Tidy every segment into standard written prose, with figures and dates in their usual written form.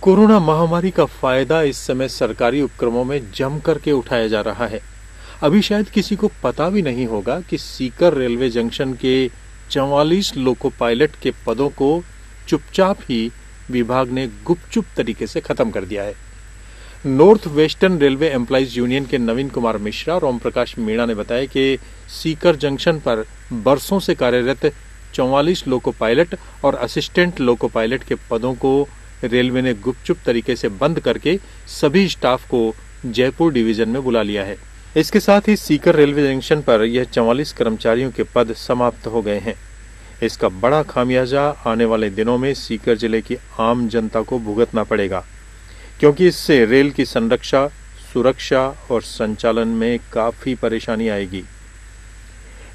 Corona महामारी का फायदा इस समय सरकारी उपक्रमों में जम करके उठाया जा रहा है। अभी शायद किसी को पता भी नहीं होगा कि सीकर रेलवे जंक्शन के 44 लोको पायलट के पदों को चुपचाप ही विभाग ने गुपचुप तरीके से खत्म कर दिया है। North western railway employees union के नवीन कुमार मिश्रा और ओम प्रकाश मीणा ने बताया कि सीकर जंक्शन पर बरसों से कार्यरत 44 लोको पायलट और असिस्टेंट लोको पायलट के पदों को रेलवे ने गुपचुप तरीके से बंद करके सभी स्टाफ को जयपुर डिवीजन में बुला लिया है। इसके साथ ही सीकर रेलवे जंक्शन पर यह 44 कर्मचारियों के पद समाप्त हो गए हैं। इसका बड़ा खामियाजा आने वाले दिनों में सीकर जिले की आम जनता को भुगतना पड़ेगा, क्योंकि इससे रेल की संरक्षा, सुरक्षा और संचालन में काफी परेशानी आएगी।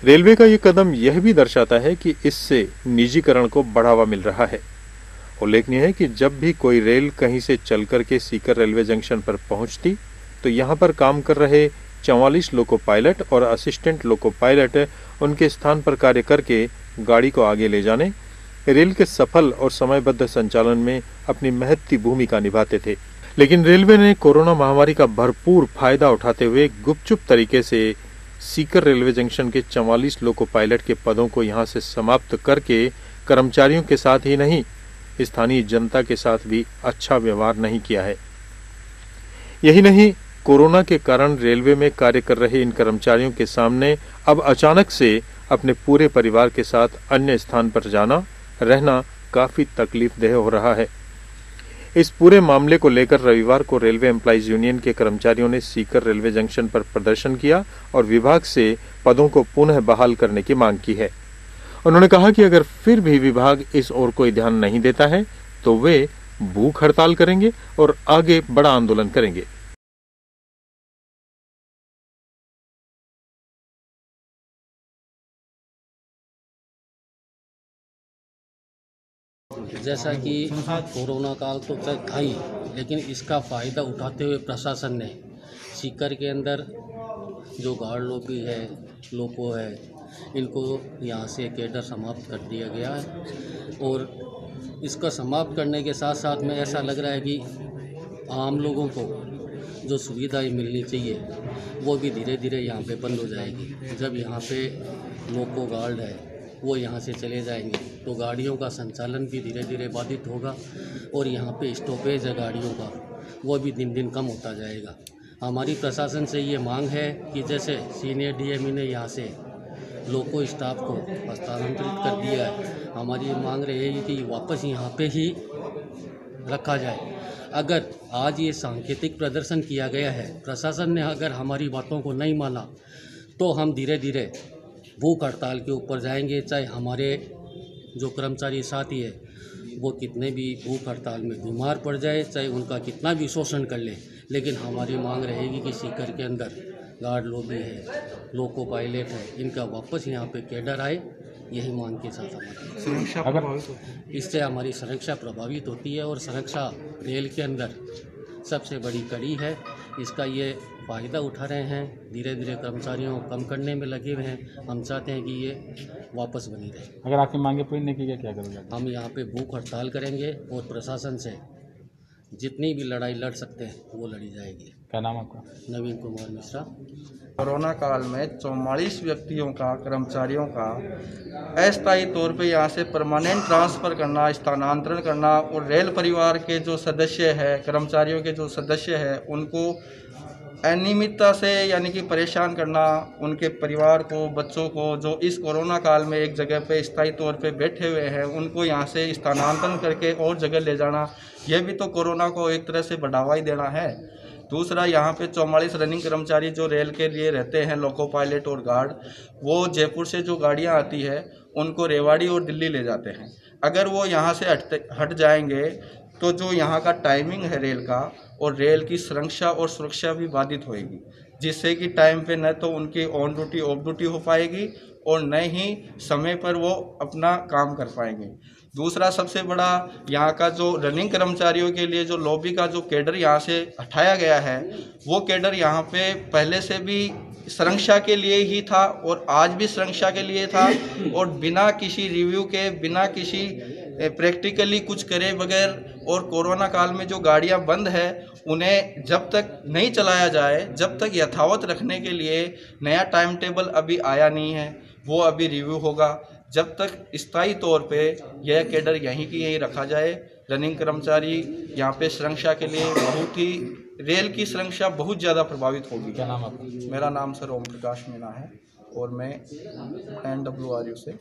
रेलवे का यह कदम यह भी दर्शाता है कि इससे निजीकरण को बढ़ावा मिल रहा है। उल्लेखनीय है कि जब भी कोई रेल कहीं से चलकर के सीकर रेलवे जंक्शन पर पहुंचती तो यहां पर काम कर रहे 44 लोको पायलट और असिस्टेंट लोको पायलट उनके स्थान पर कार्य करके गाड़ी को आगे ले जाने, रेल के सफल और समयबद्ध संचालन में अपनी महत्वपूर्ण भूमिका निभाते थे। लेकिन रेलवे ने कोरोना महामारी का भरपूर फायदा उठाते हुए गुपचुप तरीके से सीकर रेलवे जंक्शन के 44 लोको पायलट के पदों को यहां से समाप्त करके कर्मचारियों के साथ ही नहीं, स्थानीय जनता के साथ भी अच्छा व्यवहार नहीं किया है। यही नहीं, कोरोना के कारण रेलवे में कार्य कर रहे इन कर्मचारियों के सामने अब अचानक से अपने पूरे परिवार के साथ अन्य स्थान पर जाना रहना काफी तकलीफदेह हो रहा है। इस पूरे मामले को लेकर रविवार को रेलवे एम्प्लॉइज यूनियन के कर्मचारियों ने सीकर रेलवे जंक्शन पर प्रदर्शन किया और विभाग से पदों को पुनः बहाल करने की मांग की है। उन्होंने कहा कि अगर फिर भी विभाग इस ओर कोई ध्यान नहीं देता है तो वे भूख हड़ताल करेंगे और आगे बड़ा आंदोलन करेंगे। जैसा कि कोरोना काल तो था ही, लेकिन इसका फ़ायदा उठाते हुए प्रशासन ने सीकर के अंदर जो गार्ड लोग भी है, लोको है, इनको यहाँ से कैडर समाप्त कर दिया गया है। और इसका समाप्त करने के साथ साथ में ऐसा लग रहा है कि आम लोगों को जो सुविधाएं मिलनी चाहिए वो भी धीरे धीरे यहाँ पे बंद हो जाएगी। जब यहाँ पे लोको गार्ड है वो यहाँ से चले जाएंगे तो गाड़ियों का संचालन भी धीरे धीरे बाधित होगा और यहाँ पे स्टॉपेज है गाड़ियों का, वो भी दिन दिन कम होता जाएगा। हमारी प्रशासन से ये मांग है कि जैसे सीनियर डीएमई ने यहाँ से लोको स्टाफ को हस्तांतरित कर दिया है, हमारी ये मांग रहेगी कि वापस यहाँ पे ही रखा जाए। अगर आज ये सांकेतिक प्रदर्शन किया गया है, प्रशासन ने अगर हमारी बातों को नहीं माना तो हम धीरे धीरे भूख हड़ताल के ऊपर जाएंगे। चाहे हमारे जो कर्मचारी साथी है वो कितने भी भूख हड़ताल में बीमार पड़ जाए, चाहे उनका कितना भी शोषण कर ले, लेकिन हमारी मांग रहेगी कि सीकर के अंदर गार्ड लोग भी है, लोको पायलट है, इनका वापस यहाँ पे कैडर आए। यही मांग के साथ हमारी सुरक्षा प्रभावित होती है। इससे हमारी सुरक्षा प्रभावित होती है और सुरक्षा रेल के अंदर सबसे बड़ी कड़ी है। इसका ये फ़ायदा उठा रहे हैं, धीरे धीरे कर्मचारियों को कम करने में लगे हुए हैं। हम चाहते हैं कि ये वापस बनी रहे। अगर आपकी मांगे पूरी नहीं की गई क्या करोगे? हम यहाँ पे भूख हड़ताल करेंगे और प्रशासन से जितनी भी लड़ाई लड़ सकते हैं वो लड़ी जाएगी। क्या नाम आपका? नवीन कुमार मिश्रा। कोरोना काल में 44 व्यक्तियों का, कर्मचारियों का अस्थायी तौर पे यहाँ से परमानेंट ट्रांसफ़र करना, स्थानांतरण करना और रेल परिवार के जो सदस्य है, कर्मचारियों के जो सदस्य है, उनको अनियमितता से यानी कि परेशान करना, उनके परिवार को, बच्चों को जो इस कोरोना काल में एक जगह पे स्थायी तौर पे बैठे हुए हैं, उनको यहाँ से स्थानांतरण करके और जगह ले जाना, यह भी तो कोरोना को एक तरह से बढ़ावा ही देना है। दूसरा, यहाँ पे 44 रनिंग कर्मचारी जो रेल के लिए रहते हैं, लोको पायलट और गार्ड, वो जयपुर से जो गाड़ियाँ आती है उनको रेवाड़ी और दिल्ली ले जाते हैं। अगर वो यहाँ से हट जाएंगे तो जो यहाँ का टाइमिंग है रेल का और रेल की सुरक्षा और सुरक्षा भी बाधित होएगी, जिससे कि टाइम पे न तो उनकी ऑन ड्यूटी ऑफ ड्यूटी हो पाएगी और न ही समय पर वो अपना काम कर पाएंगे। दूसरा सबसे बड़ा, यहाँ का जो रनिंग कर्मचारियों के लिए जो लॉबी का जो कैडर यहाँ से हटाया गया है, वो कैडर यहाँ पे पहले से भी सुरक्षा के लिए ही था और आज भी सुरक्षा के लिए था और बिना किसी रिव्यू के, बिना किसी प्रैक्टिकली कुछ करे बगैर और कोरोना काल में जो गाड़ियां बंद है उन्हें जब तक नहीं चलाया जाए, जब तक यथावत रखने के लिए नया टाइम टेबल अभी आया नहीं है, वो अभी रिव्यू होगा। जब तक स्थायी तौर पे यह कैडर यहीं की यहीं रखा जाए। रनिंग कर्मचारी यहाँ पे सुरक्षा के लिए बहुत ही, रेल की सुरक्षा बहुत ज़्यादा प्रभावित होगी। क्या नाम आपका? मेरा नाम सर ओम प्रकाश मीणा है और मैं NWRU से